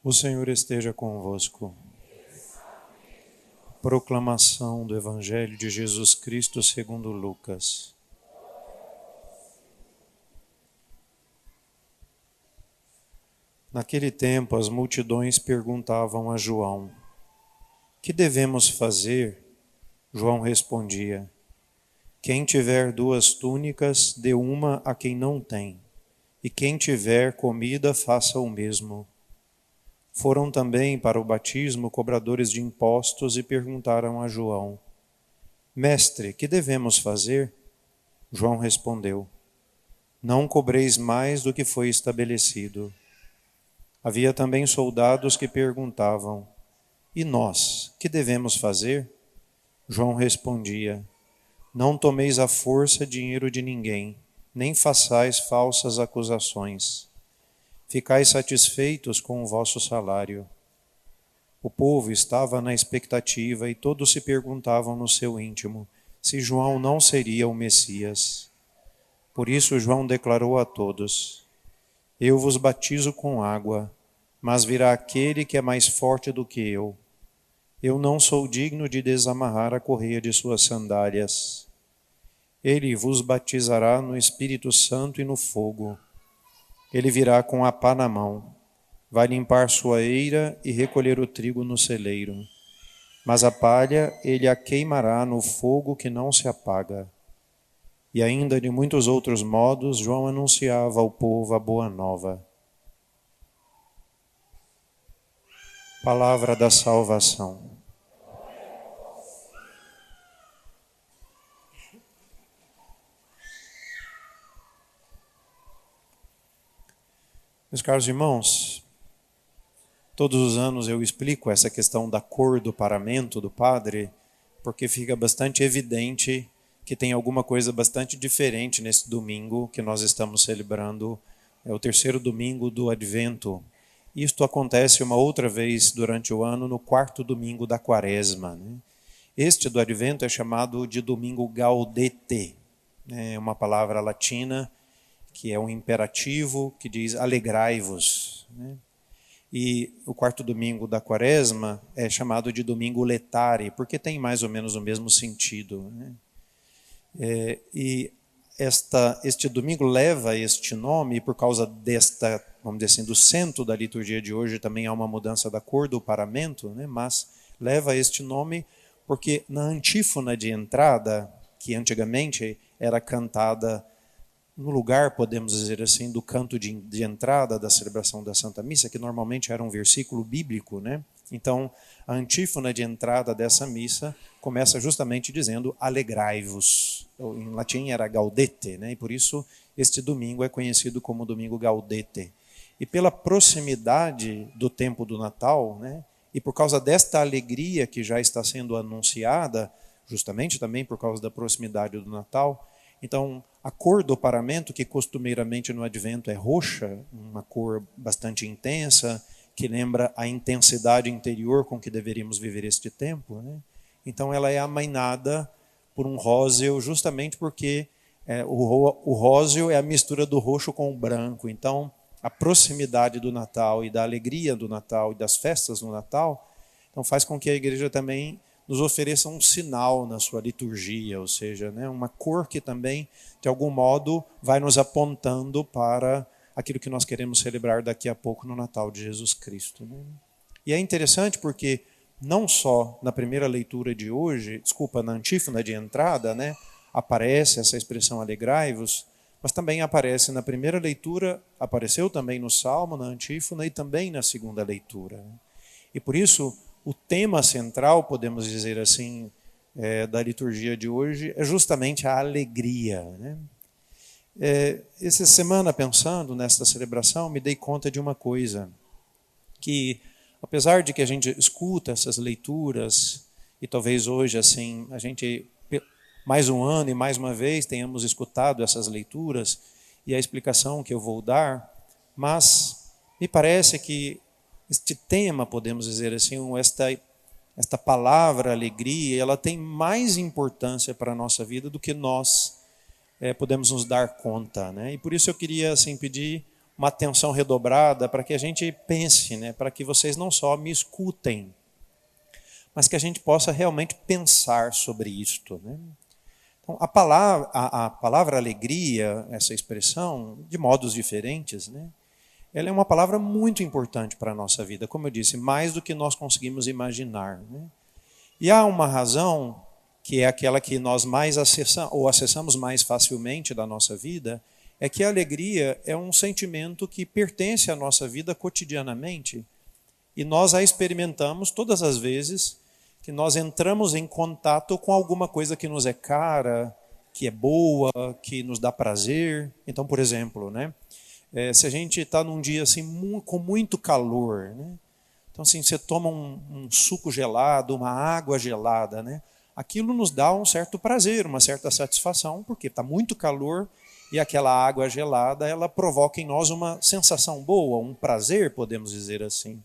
O Senhor esteja convosco. Proclamação do Evangelho de Jesus Cristo segundo Lucas. Naquele tempo, as multidões perguntavam a João: "Que devemos fazer?" João respondia: "Quem tiver 2 túnicas, dê uma a quem não tem, e quem tiver comida, faça o mesmo." Foram também para o batismo cobradores de impostos e perguntaram a João: "Mestre, que devemos fazer?" João respondeu: "Não cobreis mais do que foi estabelecido." Havia também soldados que perguntavam: "E nós, que devemos fazer?" João respondia: "Não tomeis à força dinheiro de ninguém, nem façais falsas acusações. Ficais satisfeitos com o vosso salário." O povo estava na expectativa e todos se perguntavam no seu íntimo se João não seria o Messias. Por isso João declarou a todos: "Eu vos batizo com água, mas virá aquele que é mais forte do que eu. Eu não sou digno de desamarrar a correia de suas sandálias. Ele vos batizará no Espírito Santo e no fogo. Ele virá com a pá na mão, vai limpar sua eira e recolher o trigo no celeiro. Mas a palha ele a queimará no fogo que não se apaga." E ainda de muitos outros modos, João anunciava ao povo a boa nova. Palavra da salvação. Meus caros irmãos, todos os anos eu explico essa questão da cor do paramento do padre, porque fica bastante evidente que tem alguma coisa bastante diferente nesse domingo que nós estamos celebrando. É o 3º domingo do Advento. Isto acontece uma outra vez durante o ano, no 4º domingo da Quaresma, né? Este do Advento é chamado de domingo Gaudete. É uma palavra latina que é um imperativo que diz alegrai-vos, né? E o 4º domingo da Quaresma é chamado de domingo Letare, porque tem mais ou menos o mesmo sentido, né? E este domingo leva este nome por causa desta, vamos dizer assim, do centro da liturgia de hoje também há uma mudança da cor do paramento, né? Mas leva este nome porque na antífona de entrada, que antigamente era cantada no lugar, podemos dizer assim, do canto de entrada da celebração da Santa Missa, que normalmente era um versículo bíblico, né? Então, a antífona de entrada dessa missa começa justamente dizendo alegrai-vos. Em latim era gaudete, né? E por isso este domingo é conhecido como domingo gaudete. E pela proximidade do tempo do Natal, né? E por causa desta alegria que já está sendo anunciada, justamente também por causa da proximidade do Natal, então a cor do paramento, que costumeiramente no Advento é roxa, uma cor bastante intensa, que lembra a intensidade interior com que deveríamos viver este tempo, né? Então ela é amainada por um róseo, justamente porque o róseo é a mistura do roxo com o branco. Então a proximidade do Natal e da alegria do Natal e das festas do Natal, então faz com que a igreja também nos ofereça um sinal na sua liturgia, ou seja, né, uma cor que também, de algum modo, vai nos apontando para aquilo que nós queremos celebrar daqui a pouco no Natal de Jesus Cristo, né? E é interessante porque não só na primeira leitura de hoje, na antífona de entrada, né, aparece essa expressão alegrai-vos, mas também aparece na primeira leitura, apareceu também no Salmo, na antífona e também na segunda leitura, né? E por isso o tema central, podemos dizer assim, da liturgia de hoje é justamente a alegria, né? Essa semana, pensando nesta celebração, me dei conta de uma coisa, que apesar de que a gente escuta essas leituras, e talvez hoje assim a gente, mais um ano e mais uma vez, tenhamos escutado essas leituras e a explicação que eu vou dar, mas me parece que este tema, podemos dizer assim, esta palavra alegria, ela tem mais importância para a nossa vida do que nós podemos nos dar conta, né? E por isso eu queria assim pedir uma atenção redobrada para que a gente pense, né? Para que vocês não só me escutem, mas que a gente possa realmente pensar sobre isto, né? Então, a palavra alegria, essa expressão, de modos diferentes, né? Ela é uma palavra muito importante para a nossa vida, como eu disse, mais do que nós conseguimos imaginar, né? E há uma razão, que é aquela que nós mais acessamos mais facilmente da nossa vida, é que a alegria é um sentimento que pertence à nossa vida cotidianamente, e nós a experimentamos todas as vezes que nós entramos em contato com alguma coisa que nos é cara, que é boa, que nos dá prazer. Então, por exemplo, né? Se a gente está num dia assim, com muito calor, né? Então, assim, você toma um suco gelado, uma água gelada, né? Aquilo nos dá um certo prazer, uma certa satisfação, porque está muito calor e aquela água gelada, ela provoca em nós uma sensação boa, um prazer, podemos dizer assim.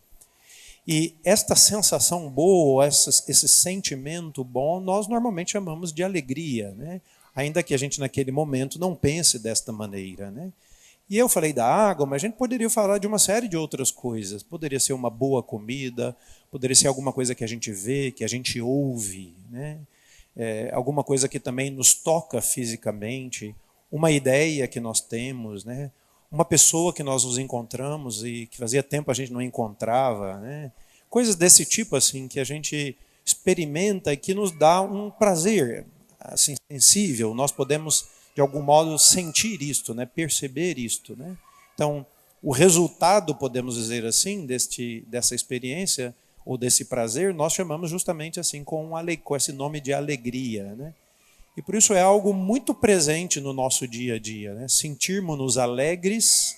E esta sensação boa, esse sentimento bom, nós normalmente chamamos de alegria, né? Ainda que a gente naquele momento não pense desta maneira, né? E eu falei da água, mas a gente poderia falar de uma série de outras coisas. Poderia ser uma boa comida, poderia ser alguma coisa que a gente vê, que a gente ouve, né? Alguma coisa que também nos toca fisicamente, uma ideia que nós temos, né? Uma pessoa que nós nos encontramos e que fazia tempo a gente não encontrava, né? Coisas desse tipo assim que a gente experimenta e que nos dá um prazer assim, sensível. Nós podemos de algum modo sentir isto, né? Perceber isto, né? Então, o resultado, podemos dizer assim, dessa experiência ou desse prazer, nós chamamos justamente assim com esse nome de alegria, né? E por isso é algo muito presente no nosso dia a dia, né? Sentirmos-nos alegres,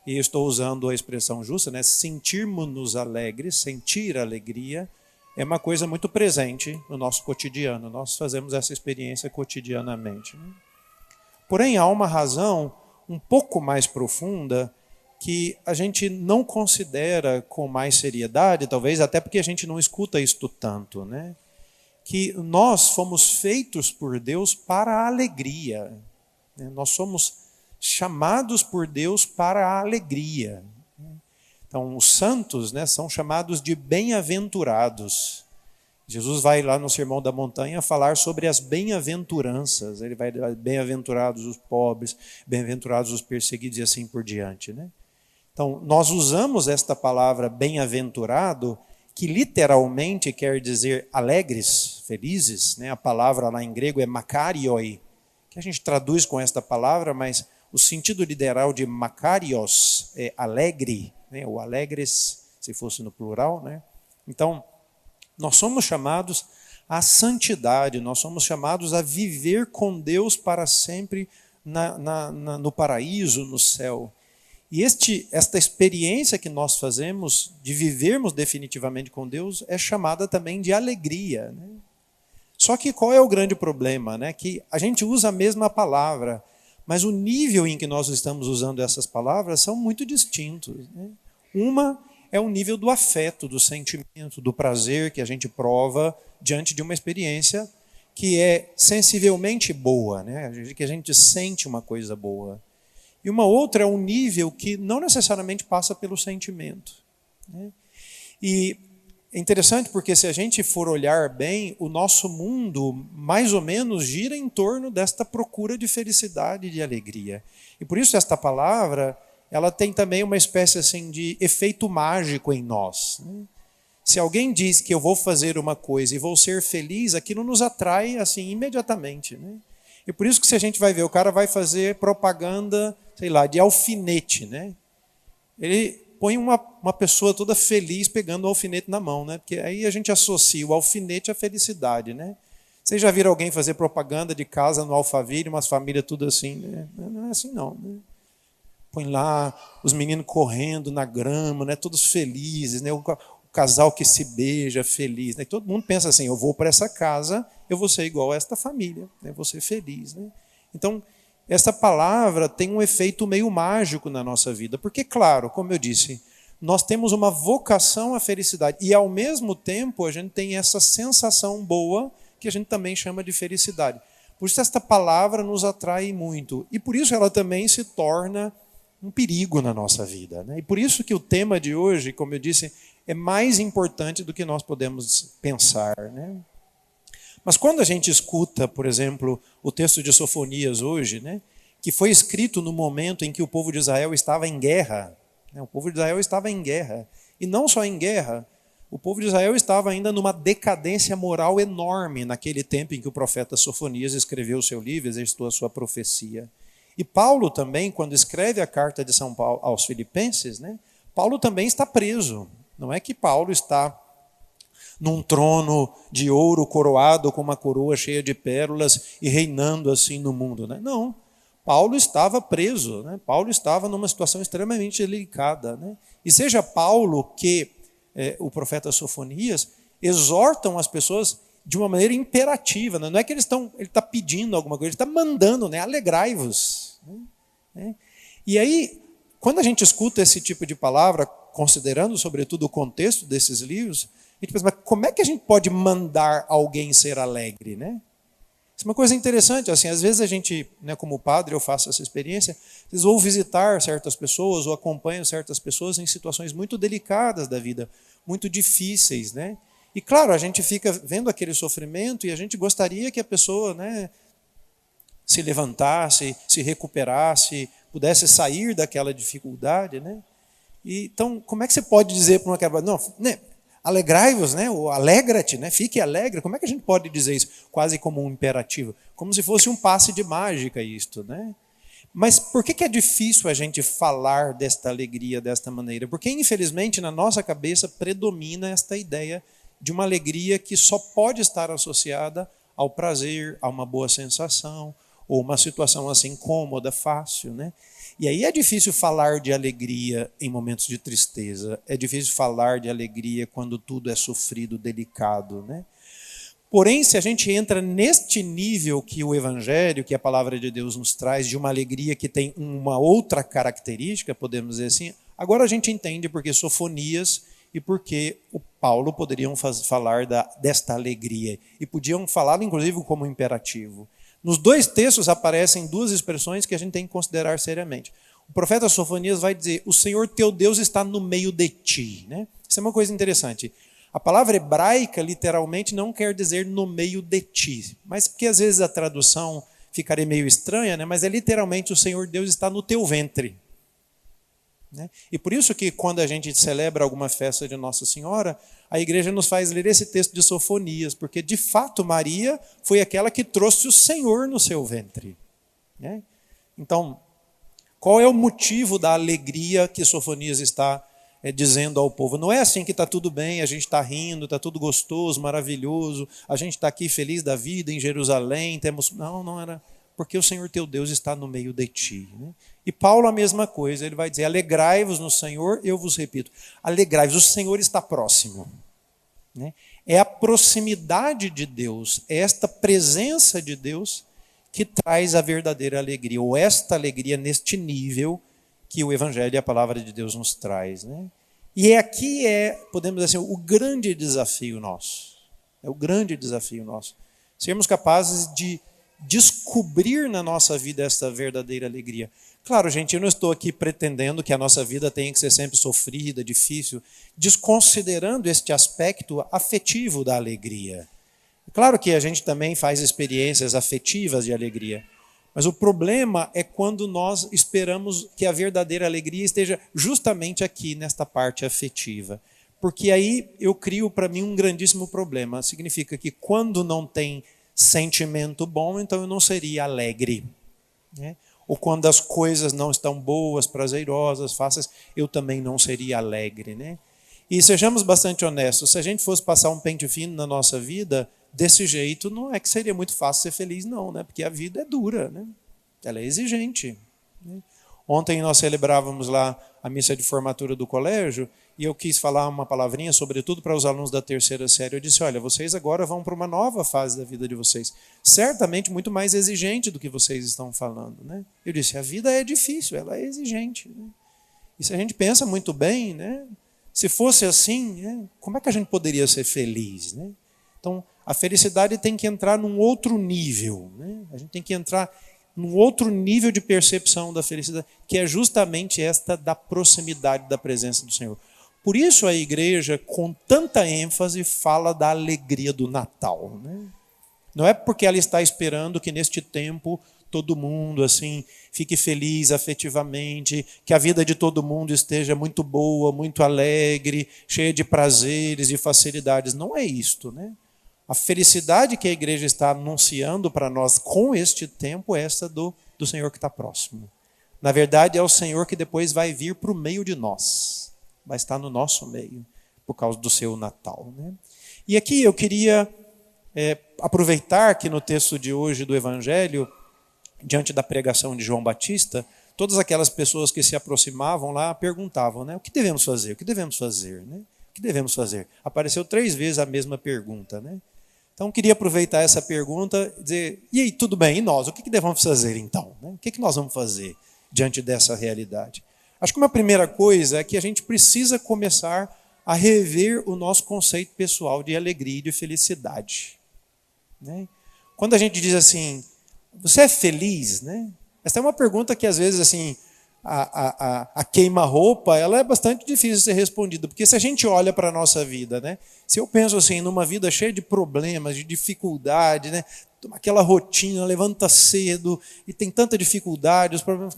e estou usando a expressão justa, né? Sentirmos-nos alegres, sentir alegria, é uma coisa muito presente no nosso cotidiano. Nós fazemos essa experiência cotidianamente, né? Porém, há uma razão um pouco mais profunda que a gente não considera com mais seriedade, talvez até porque a gente não escuta isto tanto, né? Que nós fomos feitos por Deus para a alegria, né? Nós somos chamados por Deus para a alegria. Então, os santos, né, são chamados de bem-aventurados. Jesus vai lá no Sermão da Montanha falar sobre as bem-aventuranças. Ele vai dizer, bem-aventurados os pobres, bem-aventurados os perseguidos e assim por diante, né? Então, nós usamos esta palavra bem-aventurado, que literalmente quer dizer alegres, felizes, né? A palavra lá em grego é makarioi, que a gente traduz com esta palavra, mas o sentido literal de makarios é alegre, né? Ou alegres, se fosse no plural, né? Então, nós somos chamados à santidade, nós somos chamados a viver com Deus para sempre no paraíso, no céu. E esta experiência que nós fazemos de vivermos definitivamente com Deus é chamada também de alegria, né? Só que qual é o grande problema, né? Que a gente usa a mesma palavra, mas o nível em que nós estamos usando essas palavras são muito distintos, né? Uma é o nível do afeto, do sentimento, do prazer que a gente prova diante de uma experiência que é sensivelmente boa, né? Que a gente sente uma coisa boa. E uma outra é um nível que não necessariamente passa pelo sentimento, né? E é interessante porque se a gente for olhar bem, o nosso mundo mais ou menos gira em torno desta procura de felicidade e de alegria. E por isso esta palavra, ela tem também uma espécie assim de efeito mágico em nós, né? Se alguém diz que eu vou fazer uma coisa e vou ser feliz, aquilo nos atrai assim imediatamente, né? E por isso que se a gente vai ver, o cara vai fazer propaganda, sei lá, de alfinete, né? Ele põe uma pessoa toda feliz pegando o alfinete na mão, né? Porque aí a gente associa o alfinete à felicidade, né? Vocês já viram alguém fazer propaganda de casa no Alphaville, umas famílias tudo assim, né? Não é assim não, né? Põe lá os meninos correndo na grama, né? Todos felizes, né? O casal que se beija feliz, né? Todo mundo pensa assim, eu vou para essa casa, eu vou ser igual a esta família, né? Eu vou ser feliz, né? Então, essa palavra tem um efeito meio mágico na nossa vida, porque, claro, como eu disse, nós temos uma vocação à felicidade e, ao mesmo tempo, a gente tem essa sensação boa que a gente também chama de felicidade. Por isso, esta palavra nos atrai muito e, por isso, ela também se torna um perigo na nossa vida, né? E por isso que o tema de hoje, como eu disse, é mais importante do que nós podemos pensar, né? Mas quando a gente escuta, por exemplo, o texto de Sofonias hoje, né, que foi escrito no momento em que o povo de Israel estava em guerra, né, o povo de Israel estava em guerra, e não só em guerra, o povo de Israel estava ainda numa decadência moral enorme naquele tempo em que o profeta Sofonias escreveu o seu livro, exercitou a sua profecia. E Paulo também, quando escreve a carta de São Paulo aos Filipenses, né, Paulo também está preso. Não é que Paulo está num trono de ouro coroado com uma coroa cheia de pérolas e reinando assim no mundo, né? Não, Paulo estava preso, né? Paulo estava numa situação extremamente delicada, né? E seja Paulo que o profeta Sofonias exortam as pessoas de uma maneira imperativa, né? Não é que ele está pedindo alguma coisa, ele está mandando, né? Alegrai-vos, né? E aí, quando a gente escuta esse tipo de palavra, considerando sobretudo o contexto desses livros, a gente pensa, mas como é que a gente pode mandar alguém ser alegre, né? Isso é uma coisa interessante, assim, às vezes a gente, né, como padre, eu faço essa experiência, às vezes vou visitar certas pessoas ou acompanho certas pessoas em situações muito delicadas da vida, muito difíceis, né? E claro, a gente fica vendo aquele sofrimento e a gente gostaria que a pessoa, né, se levantasse, se recuperasse, pudesse sair daquela dificuldade, né? E, então, como é que você pode dizer para uma quebra, não, né? Alegrai-vos, né? Ou alegra-te, né? Fique alegre. Como é que a gente pode dizer isso? Quase como um imperativo. Como se fosse um passe de mágica isto, né? Mas por que é difícil a gente falar desta alegria desta maneira? Porque, infelizmente, na nossa cabeça predomina esta ideia de uma alegria que só pode estar associada ao prazer, a uma boa sensação, ou uma situação assim cômoda, fácil, né? E aí é difícil falar de alegria em momentos de tristeza, é difícil falar de alegria quando tudo é sofrido, delicado, né? Porém, se a gente entra neste nível que o Evangelho, que a palavra de Deus nos traz, de uma alegria que tem uma outra característica, podemos dizer assim, agora a gente entende porque Sofonias e porque o Paulo poderiam falar desta alegria, e podiam falar inclusive como imperativo. Nos dois textos aparecem duas expressões que a gente tem que considerar seriamente. O profeta Sofonias vai dizer, o Senhor teu Deus está no meio de ti, né? Isso é uma coisa interessante. A palavra hebraica literalmente não quer dizer no meio de ti, mas porque às vezes a tradução ficaria meio estranha, né? Mas é literalmente o Senhor Deus está no teu ventre, né? E por isso que quando a gente celebra alguma festa de Nossa Senhora, a igreja nos faz ler esse texto de Sofonias, porque de fato Maria foi aquela que trouxe o Senhor no seu ventre, né? Então, qual é o motivo da alegria que Sofonias está dizendo ao povo? Não é assim que está tudo bem, a gente está rindo, está tudo gostoso, maravilhoso, a gente está aqui feliz da vida em Jerusalém, temos... Não era... Porque o Senhor teu Deus está no meio de ti, né? E Paulo a mesma coisa, ele vai dizer, alegrai-vos no Senhor, eu vos repito, alegrai-vos, o Senhor está próximo, né? É a proximidade de Deus, é esta presença de Deus que traz a verdadeira alegria, ou esta alegria neste nível que o Evangelho e a palavra de Deus nos traz, né? E aqui podemos dizer assim, o grande desafio nosso, é o grande desafio nosso, sermos capazes de descobrir na nossa vida essa verdadeira alegria. Claro, gente, eu não estou aqui pretendendo que a nossa vida tenha que ser sempre sofrida, difícil, desconsiderando este aspecto afetivo da alegria. Claro que a gente também faz experiências afetivas de alegria, mas o problema é quando nós esperamos que a verdadeira alegria esteja justamente aqui, nesta parte afetiva. Porque aí eu crio para mim um grandíssimo problema. Significa que quando não tem sentimento bom, então eu não seria alegre, né? Ou quando as coisas não estão boas, prazerosas, fáceis, eu também não seria alegre, né? E sejamos bastante honestos, se a gente fosse passar um pente fino na nossa vida, desse jeito, não é que seria muito fácil ser feliz, não, né? Porque a vida é dura, né? Ela é exigente, né? Ontem nós celebrávamos lá a missa de formatura do colégio e eu quis falar uma palavrinha, sobretudo para os alunos da terceira série. Eu disse, olha, vocês agora vão para uma nova fase da vida de vocês, certamente muito mais exigente do que vocês estão falando, né? Eu disse, a vida é difícil, ela é exigente, né? E se a gente pensa muito bem, né? Se fosse assim, né? Como é que a gente poderia ser feliz, né? Então, a felicidade tem que entrar num outro nível, né? A gente tem que entrar num outro nível de percepção da felicidade, que é justamente esta da proximidade da presença do Senhor. Por isso a igreja, com tanta ênfase, fala da alegria do Natal, né? Não é porque ela está esperando que neste tempo todo mundo assim fique feliz afetivamente, que a vida de todo mundo esteja muito boa, muito alegre, cheia de prazeres e facilidades. Não é isto, né? A felicidade que a igreja está anunciando para nós com este tempo é essa do Senhor que está próximo. Na verdade, é o Senhor que depois vai vir para o meio de nós, vai estar no nosso meio, por causa do seu Natal, né? E aqui eu queria aproveitar que no texto de hoje do Evangelho, diante da pregação de João Batista, todas aquelas pessoas que se aproximavam lá perguntavam, né? O que devemos fazer? O que devemos fazer? Né? O que devemos fazer? Apareceu 3 vezes a mesma pergunta, né? Então, eu queria aproveitar essa pergunta e dizer, e aí, tudo bem, e nós? O que devemos fazer então? Né? O que nós vamos fazer diante dessa realidade? Acho que uma primeira coisa é que a gente precisa começar a rever o nosso conceito pessoal de alegria e de felicidade. Né? Quando a gente diz assim, você é feliz? Né? Essa é uma pergunta que às vezes assim, a queima-roupa ela é bastante difícil de ser respondida, porque se a gente olha para a nossa vida, né? Se eu penso assim, numa vida cheia de problemas, de dificuldade, né? Aquela rotina, levanta cedo e tem tanta dificuldade, os problemas...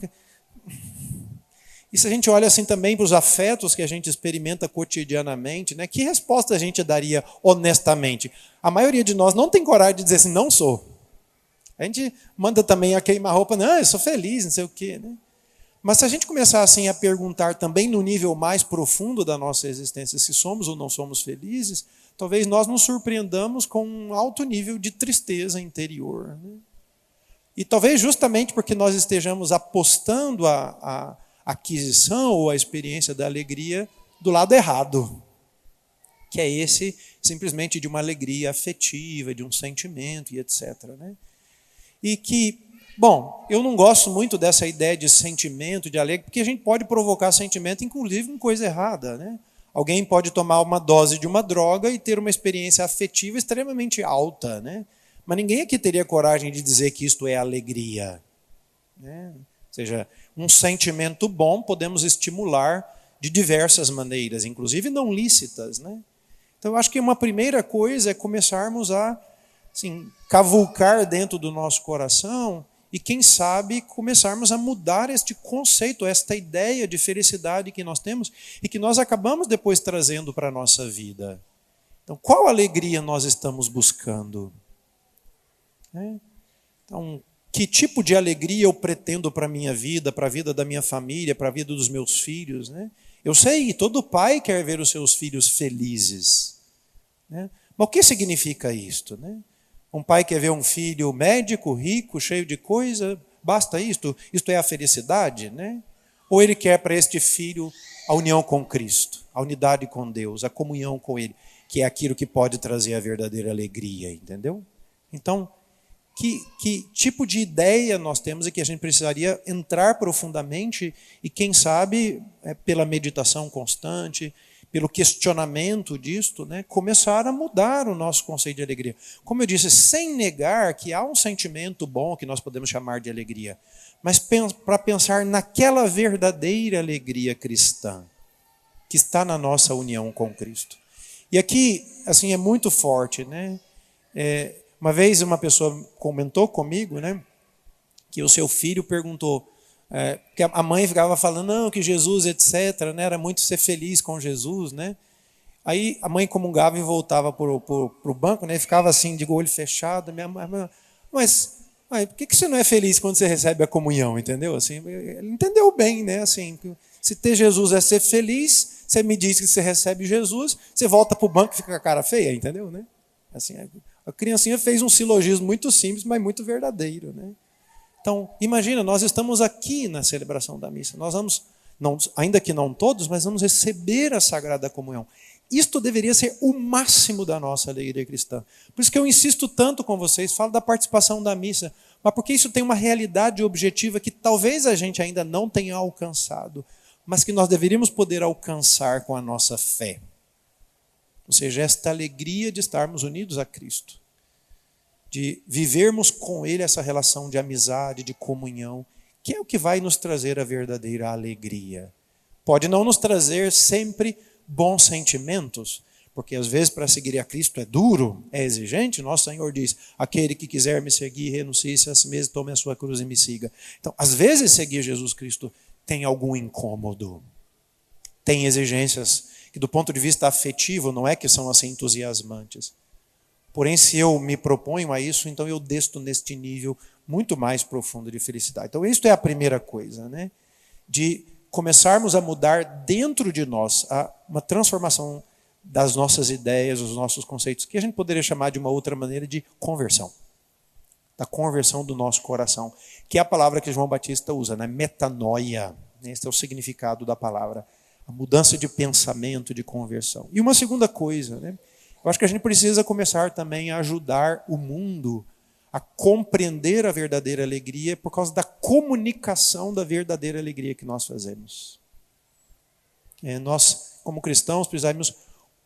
E se a gente olha assim também para os afetos que a gente experimenta cotidianamente, né? Que resposta a gente daria honestamente? A maioria de nós não tem coragem de dizer assim, não sou. A gente manda também a queima-roupa, não, eu sou feliz, não sei o quê, né? Mas se a gente começar assim a perguntar também no nível mais profundo da nossa existência se somos ou não somos felizes, talvez nós nos surpreendamos com um alto nível de tristeza interior. Né? E talvez justamente porque nós estejamos apostando a aquisição ou a experiência da alegria do lado errado, que é esse simplesmente de uma alegria afetiva, de um sentimento e etc. Né? E que, bom, eu não gosto muito dessa ideia de sentimento, de alegria, porque a gente pode provocar sentimento, inclusive, com coisa errada. Né? Alguém pode tomar uma dose de uma droga e ter uma experiência afetiva extremamente alta. Né? Mas ninguém aqui teria coragem de dizer que isto é alegria. Né? Ou seja, um sentimento bom podemos estimular de diversas maneiras, inclusive não lícitas. Né? Então, eu acho que uma primeira coisa é começarmos a assim, cavucar dentro do nosso coração e, quem sabe, começarmos a mudar este conceito, esta ideia de felicidade que nós temos e que nós acabamos depois trazendo para a nossa vida. Então, qual alegria nós estamos buscando? Então, que tipo de alegria eu pretendo para a minha vida, para a vida da minha família, para a vida dos meus filhos? Né? Eu sei que todo pai quer ver os seus filhos felizes. Né? Mas o que significa isto? Né? Um pai quer ver um filho médico, rico, cheio de coisa, basta isto? Isto é a felicidade? Né? Ou ele quer para este filho a união com Cristo, a unidade com Deus, a comunhão com Ele, que é aquilo que pode trazer a verdadeira alegria, entendeu? Então, que tipo de ideia nós temos e que a gente precisaria entrar profundamente e, quem sabe, pela meditação constante, pelo questionamento disto, né, começar a mudar o nosso conceito de alegria. Como eu disse, sem negar que há um sentimento bom que nós podemos chamar de alegria, mas para pensar naquela verdadeira alegria cristã que está na nossa união com Cristo. E aqui, assim, é muito forte, né? Uma vez uma pessoa comentou comigo, né, que o seu filho perguntou, que a mãe ficava falando, não, que Jesus, etc., né, era muito ser feliz com Jesus, né? Aí a mãe comungava e voltava para o banco, né, e ficava assim, de olho fechado, mas por que você não é feliz quando você recebe a comunhão, entendeu? Assim, ele entendeu bem, né, assim, se ter Jesus é ser feliz, você me diz que você recebe Jesus, você volta para o banco e fica com a cara feia, entendeu? Né? Assim, a criancinha fez um silogismo muito simples, mas muito verdadeiro, né? Então, imagina, nós estamos aqui na celebração da missa. Nós vamos, ainda que não todos, mas vamos receber a Sagrada Comunhão. Isto deveria ser o máximo da nossa alegria cristã. Por isso que eu insisto tanto com vocês, falo da participação da missa, mas porque isso tem uma realidade objetiva que talvez a gente ainda não tenha alcançado, mas que nós deveríamos poder alcançar com a nossa fé. Ou seja, esta alegria de estarmos unidos a Cristo. de vivermos com Ele essa relação de amizade, de comunhão, que é o que vai nos trazer a verdadeira alegria. Pode não nos trazer sempre bons sentimentos, porque às vezes para seguir a Cristo é duro, é exigente. Nosso Senhor diz, aquele que quiser me seguir, renuncie-se a si mesmo, tome a sua cruz e me siga. Então, às vezes seguir Jesus Cristo tem algum incômodo, tem exigências que do ponto de vista afetivo não é que são assim entusiasmantes. Porém, se eu me proponho a isso, então eu desço neste nível muito mais profundo de felicidade. Então, isto é a primeira coisa, né? De começarmos a mudar dentro de nós uma transformação das nossas ideias, dos nossos conceitos, que a gente poderia chamar de uma outra maneira de conversão. Da conversão do nosso coração, que é a palavra que João Batista usa, né? Metanoia. Esse é o significado da palavra. A mudança de pensamento, de conversão. E uma segunda coisa, né? Eu acho que a gente precisa começar também a ajudar o mundo a compreender a verdadeira alegria por causa da comunicação da verdadeira alegria que nós fazemos. Nós, como cristãos, precisamos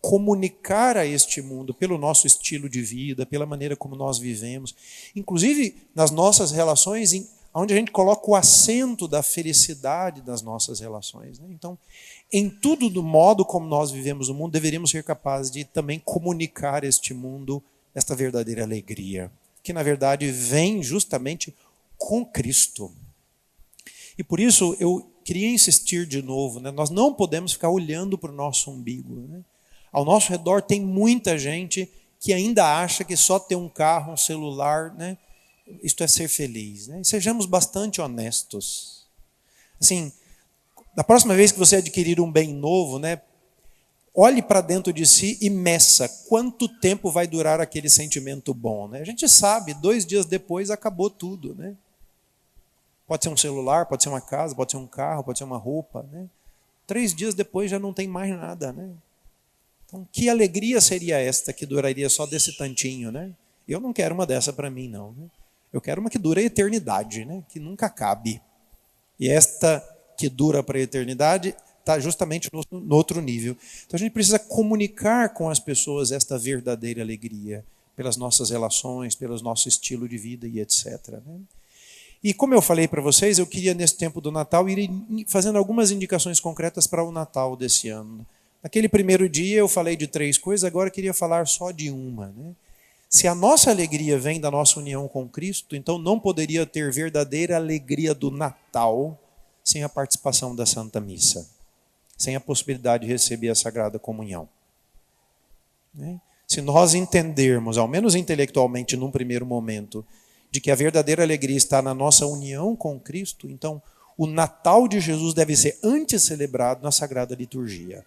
comunicar a este mundo pelo nosso estilo de vida, pela maneira como nós vivemos, inclusive nas nossas relações, onde a gente coloca o acento da felicidade das nossas relações. Então, em tudo do modo como nós vivemos no mundo, deveríamos ser capazes de também comunicar a este mundo esta verdadeira alegria, que na verdade vem justamente com Cristo. E por isso eu queria insistir de novo, né? Nós não podemos ficar olhando para o nosso umbigo, né? Ao nosso redor tem muita gente que ainda acha que só ter um carro, um celular, né? Isto é ser feliz, né? E sejamos bastante honestos. Assim, da próxima vez que você adquirir um bem novo, né, olhe para dentro de si e meça quanto tempo vai durar aquele sentimento bom. Né? A gente sabe, 2 dias depois acabou tudo. Né? Pode ser um celular, pode ser uma casa, pode ser um carro, pode ser uma roupa. Né? 3 dias depois já não tem mais nada. Né? Então, que alegria seria esta que duraria só desse tantinho? Né? Eu não quero uma dessa para mim, não. Né? Eu quero uma que dure a eternidade, né? Que nunca acabe. E esta que dura para a eternidade está justamente no outro nível. Então a gente precisa comunicar com as pessoas esta verdadeira alegria, pelas nossas relações, pelo nosso estilo de vida e etc. Né? E como eu falei para vocês, eu queria nesse tempo do Natal ir fazendo algumas indicações concretas para o Natal desse ano. Naquele primeiro dia eu falei de 3 coisas, agora eu queria falar só de uma. Né? Se a nossa alegria vem da nossa união com Cristo, então não poderia ter verdadeira alegria do Natal sem a participação da Santa Missa, sem a possibilidade de receber a Sagrada Comunhão. Se nós entendermos, ao menos intelectualmente num primeiro momento, de que a verdadeira alegria está na nossa união com Cristo, então o Natal de Jesus deve ser antes celebrado na Sagrada Liturgia.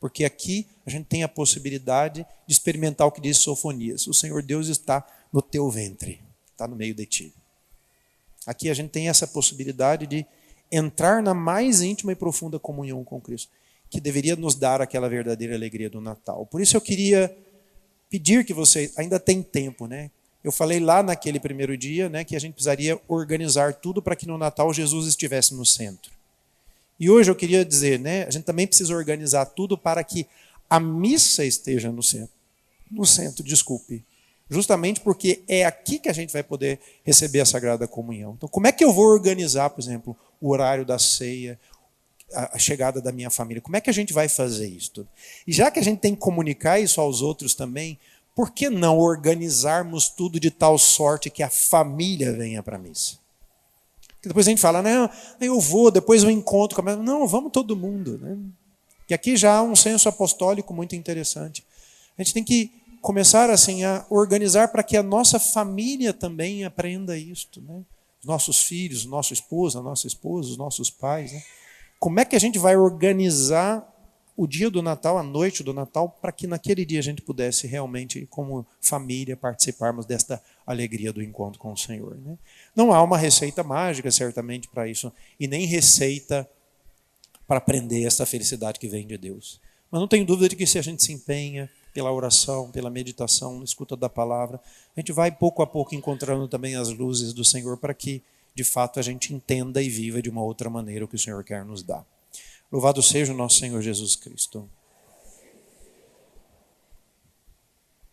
Porque aqui a gente tem a possibilidade de experimentar o que diz Sofonias. O Senhor Deus está no teu ventre, está no meio de ti. Aqui a gente tem essa possibilidade de entrar na mais íntima e profunda comunhão com Cristo, que deveria nos dar aquela verdadeira alegria do Natal. Por isso eu queria pedir que vocês, ainda tem tempo, né? Eu falei lá naquele primeiro dia, né, que a gente precisaria organizar tudo para que no Natal Jesus estivesse no centro. E hoje eu queria dizer, né, a gente também precisa organizar tudo para que a missa esteja no centro. No centro, desculpe. Justamente porque é aqui que a gente vai poder receber a Sagrada Comunhão. Então, como é que eu vou organizar, por exemplo, o horário da ceia, a chegada da minha família? Como é que a gente vai fazer isso? E já que a gente tem que comunicar isso aos outros também, por que não organizarmos tudo de tal sorte que a família venha para a missa? Porque depois a gente fala, não, eu vou, depois eu encontro com a mãe. Não, vamos todo mundo. Né? E aqui já há um senso apostólico muito interessante. A gente tem que começar assim a organizar para que a nossa família também aprenda isto. Né? Os nossos filhos, nosso esposo, a nossa esposa, os nossos pais. Né? Como é que a gente vai organizar o dia do Natal, a noite do Natal, para que naquele dia a gente pudesse realmente, como família, participarmos desta alegria do encontro com o Senhor. Né? Não há uma receita mágica, certamente, para isso, e nem receita para aprender essa felicidade que vem de Deus. Mas não tenho dúvida de que se a gente se empenha pela oração, pela meditação, na escuta da palavra, a gente vai pouco a pouco encontrando também as luzes do Senhor para que, de fato, a gente entenda e viva de uma outra maneira o que o Senhor quer nos dar. Louvado seja o nosso Senhor Jesus Cristo.